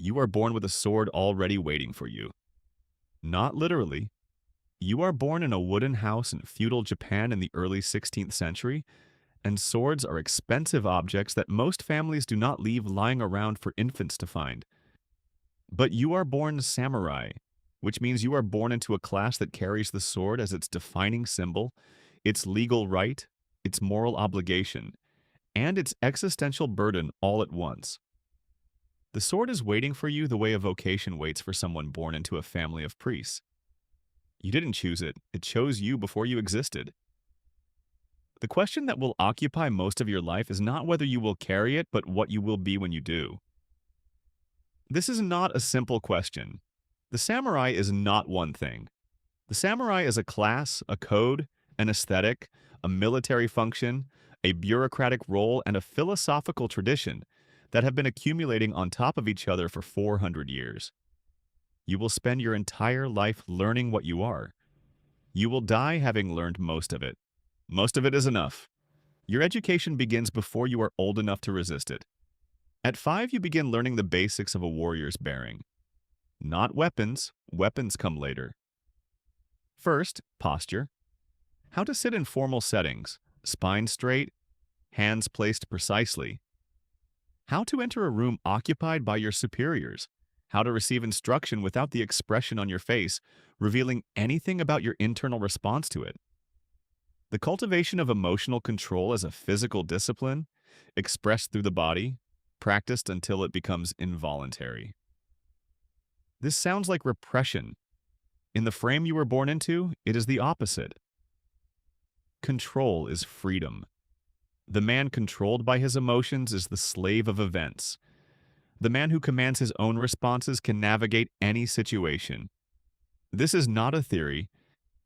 You are born with a sword already waiting for you. Not literally. You are born in a wooden house in feudal Japan in the early 16th century, and swords are expensive objects that most families do not leave lying around for infants to find. But you are born samurai, which means you are born into a class that carries the sword as its defining symbol, its legal right, its moral obligation, and its existential burden all at once. The sword is waiting for you the way a vocation waits for someone born into a family of priests. You didn't choose it, it chose you before you existed. The question that will occupy most of your life is not whether you will carry it, but what you will be when you do. This is not a simple question. The samurai is not one thing. The samurai is a class, a code, an aesthetic, a military function, a bureaucratic role, and a philosophical tradition that have been accumulating on top of each other for 400 years. You will spend your entire life learning what you are. You will die having learned most of it. Most of it is enough. Your education begins before you are old enough to resist it. At 5, you begin learning the basics of a warrior's bearing. Not weapons, weapons come later. First, posture. How to sit in formal settings, spine straight, hands placed precisely. How to enter a room occupied by your superiors. How to receive instruction without the expression on your face, revealing anything about your internal response to it. The cultivation of emotional control as a physical discipline, expressed through the body, practiced until it becomes involuntary. This sounds like repression. In the frame you were born into, it is the opposite. Control is freedom. The man controlled by his emotions is the slave of events. The man who commands his own responses can navigate any situation. This is not a theory.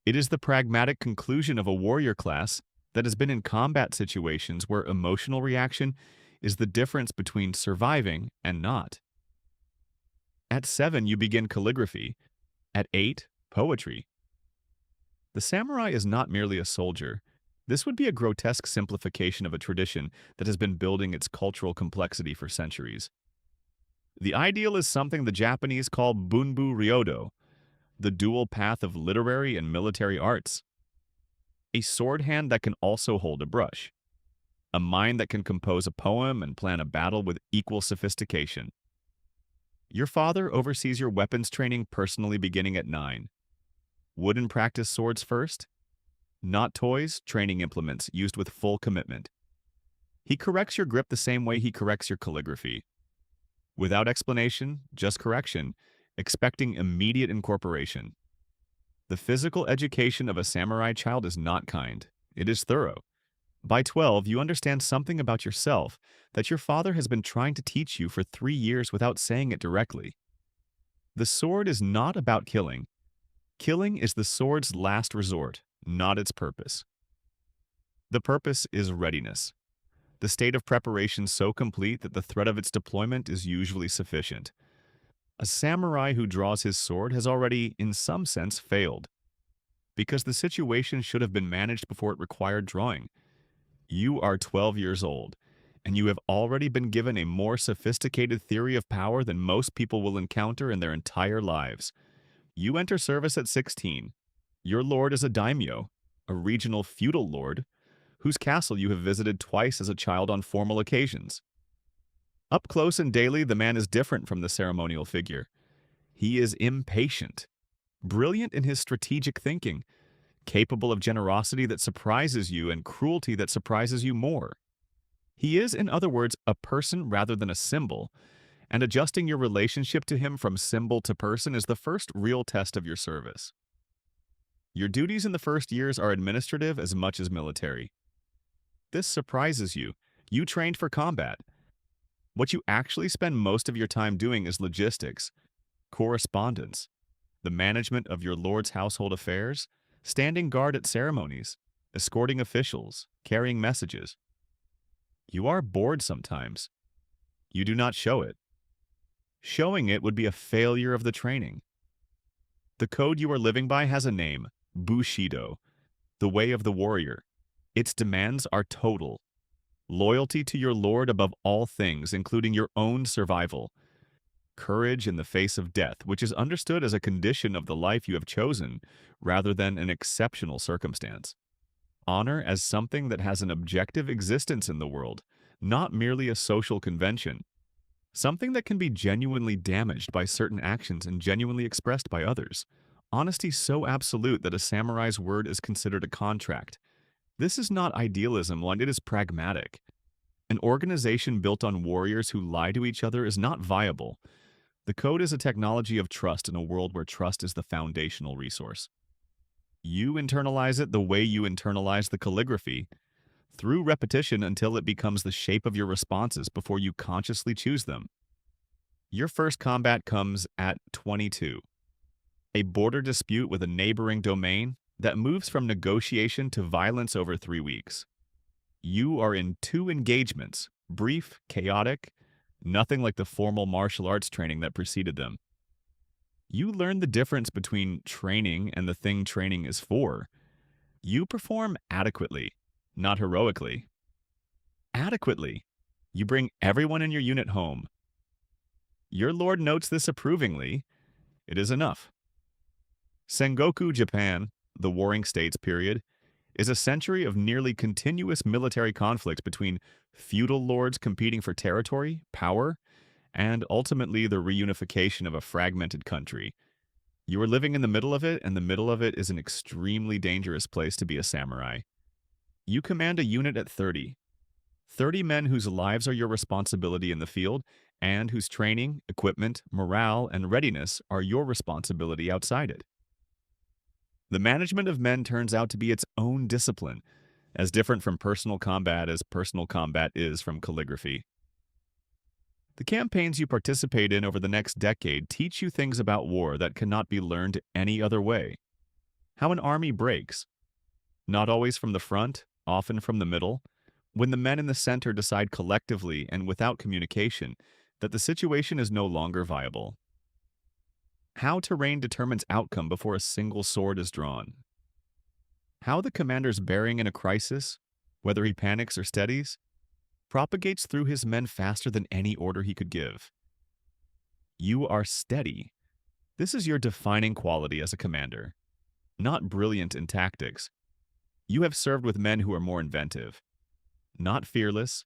It is the pragmatic conclusion of a warrior class that has been in combat situations where emotional reaction is the difference between surviving and not. At 7, you begin calligraphy. At 8, poetry. The samurai is not merely a soldier. This would be a grotesque simplification of a tradition that has been building its cultural complexity for centuries. The ideal is something the Japanese call bunbu ryodo, the dual path of literary and military arts. A sword hand that can also hold a brush. A mind that can compose a poem and plan a battle with equal sophistication. Your father oversees your weapons training personally beginning at 9. Wooden practice swords first. Not toys, training implements used with full commitment. He corrects your grip the same way he corrects your calligraphy. Without explanation, just correction, expecting immediate incorporation. The physical education of a samurai child is not kind. It is thorough. By 12, you understand something about yourself that your father has been trying to teach you for 3 years without saying it directly. The sword is not about killing. Killing is the sword's last resort, not its purpose. The purpose is readiness. The state of preparation so complete that the threat of its deployment is usually sufficient. A samurai who draws his sword has already, in some sense, failed. Because the situation should have been managed before it required drawing. You are 12 years old, and you have already been given a more sophisticated theory of power than most people will encounter in their entire lives. You enter service at 16. Your lord is a daimyo, a regional feudal lord, whose castle you have visited twice as a child on formal occasions. Up close and daily, the man is different from the ceremonial figure. He is impatient, brilliant in his strategic thinking, capable of generosity that surprises you and cruelty that surprises you more. He is, in other words, a person rather than a symbol, and adjusting your relationship to him from symbol to person is the first real test of your service. Your duties in the first years are administrative as much as military. This surprises you. You trained for combat. What you actually spend most of your time doing is logistics, correspondence, the management of your lord's household affairs, standing guard at ceremonies, escorting officials, carrying messages. You are bored sometimes. You do not show it. Showing it would be a failure of the training. The code you are living by has a name, bushido, the way of the warrior. Its demands are total. Loyalty to your lord above all things, including your own survival. courage in the face of death, which is understood as a condition of the life you have chosen rather than an exceptional circumstance. Honor as something that has an objective existence in the world, not merely a social convention. Something that can be genuinely damaged by certain actions and genuinely expressed by others. Honesty so absolute that a samurai's word is considered a contract. This is not idealism, it is pragmatic. An organization built on warriors who lie to each other is not viable. The code is a technology of trust in a world where trust is the foundational resource. You internalize it the way you internalize the calligraphy, through repetition until it becomes the shape of your responses before you consciously choose them. Your first combat comes at 22. A border dispute with a neighboring domain that moves from negotiation to violence over 3 weeks. You are in 2 engagements, brief, chaotic, nothing like the formal martial arts training that preceded them. You learn the difference between training and the thing training is for. You perform adequately, not heroically. Adequately. You bring everyone in your unit home. Your lord notes this approvingly. It is enough. Sengoku Japan, the Warring States period, is a century of nearly continuous military conflicts between feudal lords competing for territory, power, and ultimately the reunification of a fragmented country. You are living in the middle of it, and the middle of it is an extremely dangerous place to be a samurai. You command a unit at 30. 30 men whose lives are your responsibility in the field, and whose training, equipment, morale, and readiness are your responsibility outside it. The management of men turns out to be its own discipline, as different from personal combat as personal combat is from calligraphy. The campaigns you participate in over the next decade teach you things about war that cannot be learned any other way. How an army breaks. Not always from the front, often from the middle, when the men in the center decide collectively and without communication that the situation is no longer viable. How terrain determines outcome before a single sword is drawn. How the commander's bearing in a crisis, whether he panics or steadies, propagates through his men faster than any order he could give. You are steady. This is your defining quality as a commander. Not brilliant in tactics. You have served with men who are more inventive. Not fearless.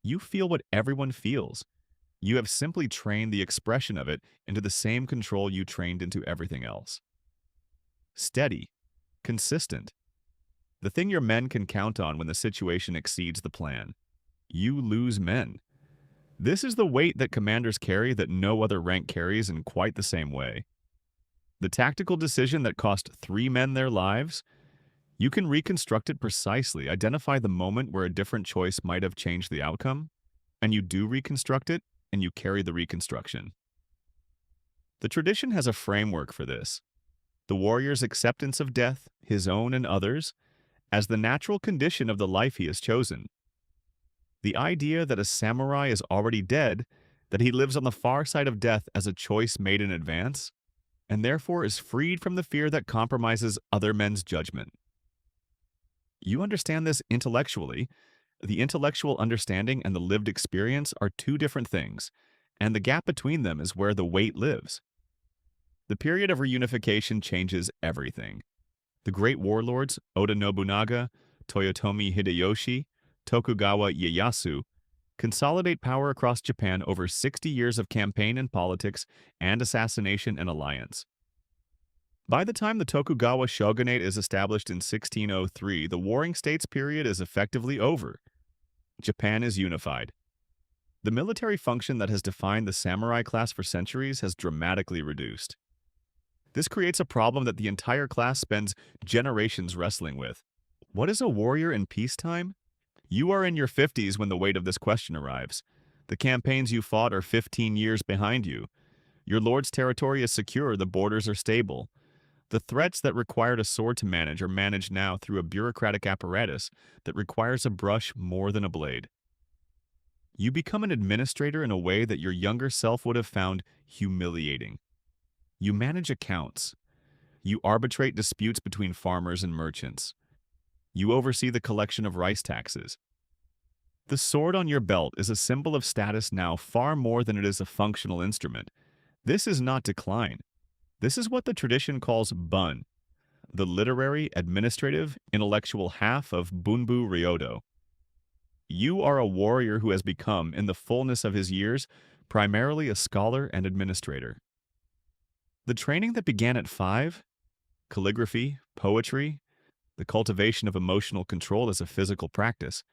You feel what everyone feels. You have simply trained the expression of it into the same control you trained into everything else. Steady. Consistent. The thing your men can count on when the situation exceeds the plan. You lose men. This is the weight that commanders carry that no other rank carries in quite the same way. The tactical decision that cost 3 men their lives, you can reconstruct it precisely, identify the moment where a different choice might have changed the outcome, and you do reconstruct it, and you carry the reconstruction. The tradition has a framework for this. The warrior's acceptance of death, his own and others, as the natural condition of the life he has chosen. The idea that a samurai is already dead, that he lives on the far side of death as a choice made in advance, and therefore is freed from the fear that compromises other men's judgment. You understand this intellectually. The intellectual understanding and the lived experience are 2 different things, and the gap between them is where the weight lives. The period of reunification changes everything. The great warlords, Oda Nobunaga, Toyotomi Hideyoshi, Tokugawa Ieyasu, consolidate power across Japan over 60 years of campaign and politics and assassination and alliance. By the time the Tokugawa shogunate is established in 1603, the Warring States period is effectively over. Japan is unified. The military function that has defined the samurai class for centuries has dramatically reduced. This creates a problem that the entire class spends generations wrestling with. What is a warrior in peacetime? You are in your 50s when the weight of this question arrives. The campaigns you fought are 15 years behind you. Your lord's territory is secure, the borders are stable. The threats that required a sword to manage are managed now through a bureaucratic apparatus that requires a brush more than a blade. You become an administrator in a way that your younger self would have found humiliating. You manage accounts. You arbitrate disputes between farmers and merchants. You oversee the collection of rice taxes. The sword on your belt is a symbol of status now far more than it is a functional instrument. This is not decline. This is what the tradition calls bun, the literary, administrative, intellectual half of Bunbu Ryodo. You are a warrior who has become, in the fullness of his years, primarily a scholar and administrator. The training that began at 5, calligraphy, poetry, the cultivation of emotional control as a physical practice,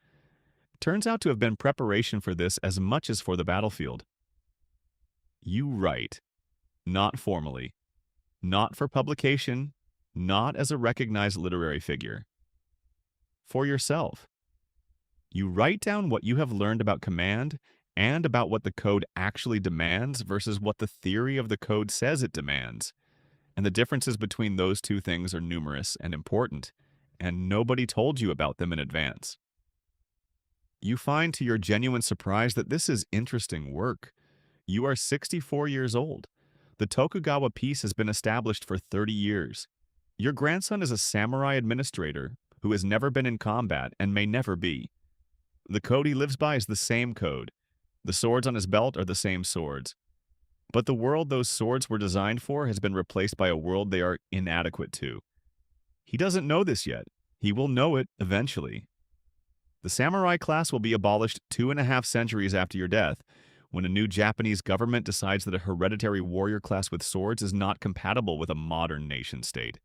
turns out to have been preparation for this as much as for the battlefield. You write, not formally, not for publication, not as a recognized literary figure. For yourself. You write down what you have learned about command and about what the code actually demands versus what the theory of the code says it demands. And the differences between those two things are numerous and important, and nobody told you about them in advance. You find to your genuine surprise that this is interesting work. You are 64 years old. The Tokugawa peace has been established for 30 years. Your grandson is a samurai administrator who has never been in combat and may never be. The code he lives by is the same code. The swords on his belt are the same swords. But the world those swords were designed for has been replaced by a world they are inadequate to. He doesn't know this yet. He will know it eventually. The samurai class will be abolished 2.5 centuries after your death, when a new Japanese government decides that a hereditary warrior class with swords is not compatible with a modern nation-state.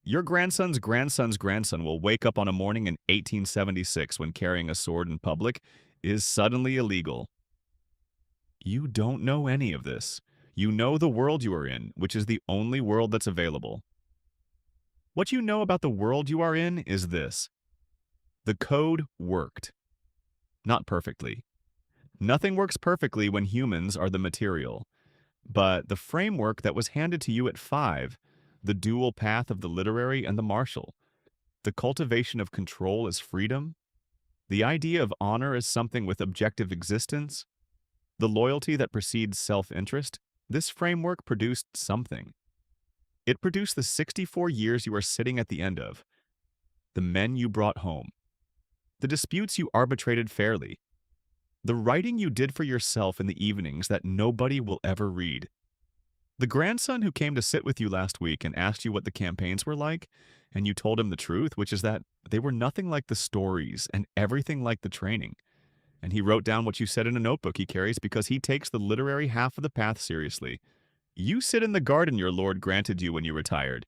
Your grandson's grandson's grandson will wake up on a morning in 1876 when carrying a sword in public is suddenly illegal. You don't know any of this. You know the world you are in, which is the only world that's available. What you know about the world you are in is this. The code worked. Not perfectly. Nothing works perfectly when humans are the material. But the framework that was handed to you at 5, the dual path of the literary and the martial, the cultivation of control as freedom, the idea of honor as something with objective existence, the loyalty that precedes self-interest, this framework produced something. It produced the 64 years you are sitting at the end of, the men you brought home, the disputes you arbitrated fairly, the writing you did for yourself in the evenings that nobody will ever read, the grandson who came to sit with you last week and asked you what the campaigns were like, and you told him the truth, which is that they were nothing like the stories and everything like the training. And he wrote down what you said in a notebook he carries because he takes the literary half of the path seriously. You sit in the garden your lord granted you when you retired.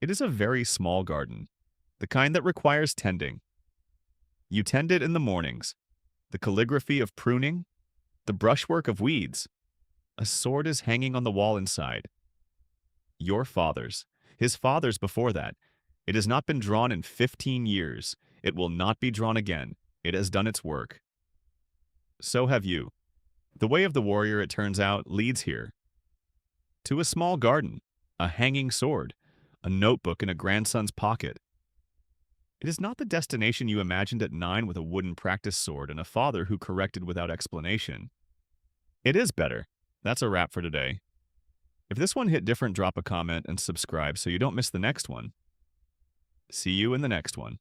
It is a very small garden, the kind that requires tending. You tend it in the mornings, the calligraphy of pruning, the brushwork of weeds. A sword is hanging on the wall inside. Your father's, his father's before that. It has not been drawn in 15 years. It will not be drawn again. It has done its work. So have you. The way of the warrior, it turns out, leads here. To a small garden, a hanging sword, a notebook in a grandson's pocket. It is not the destination you imagined at 9 with a wooden practice sword and a father who corrected without explanation. It is better. That's a wrap for today. If this one hit different, drop a comment and subscribe so you don't miss the next one. See you in the next one.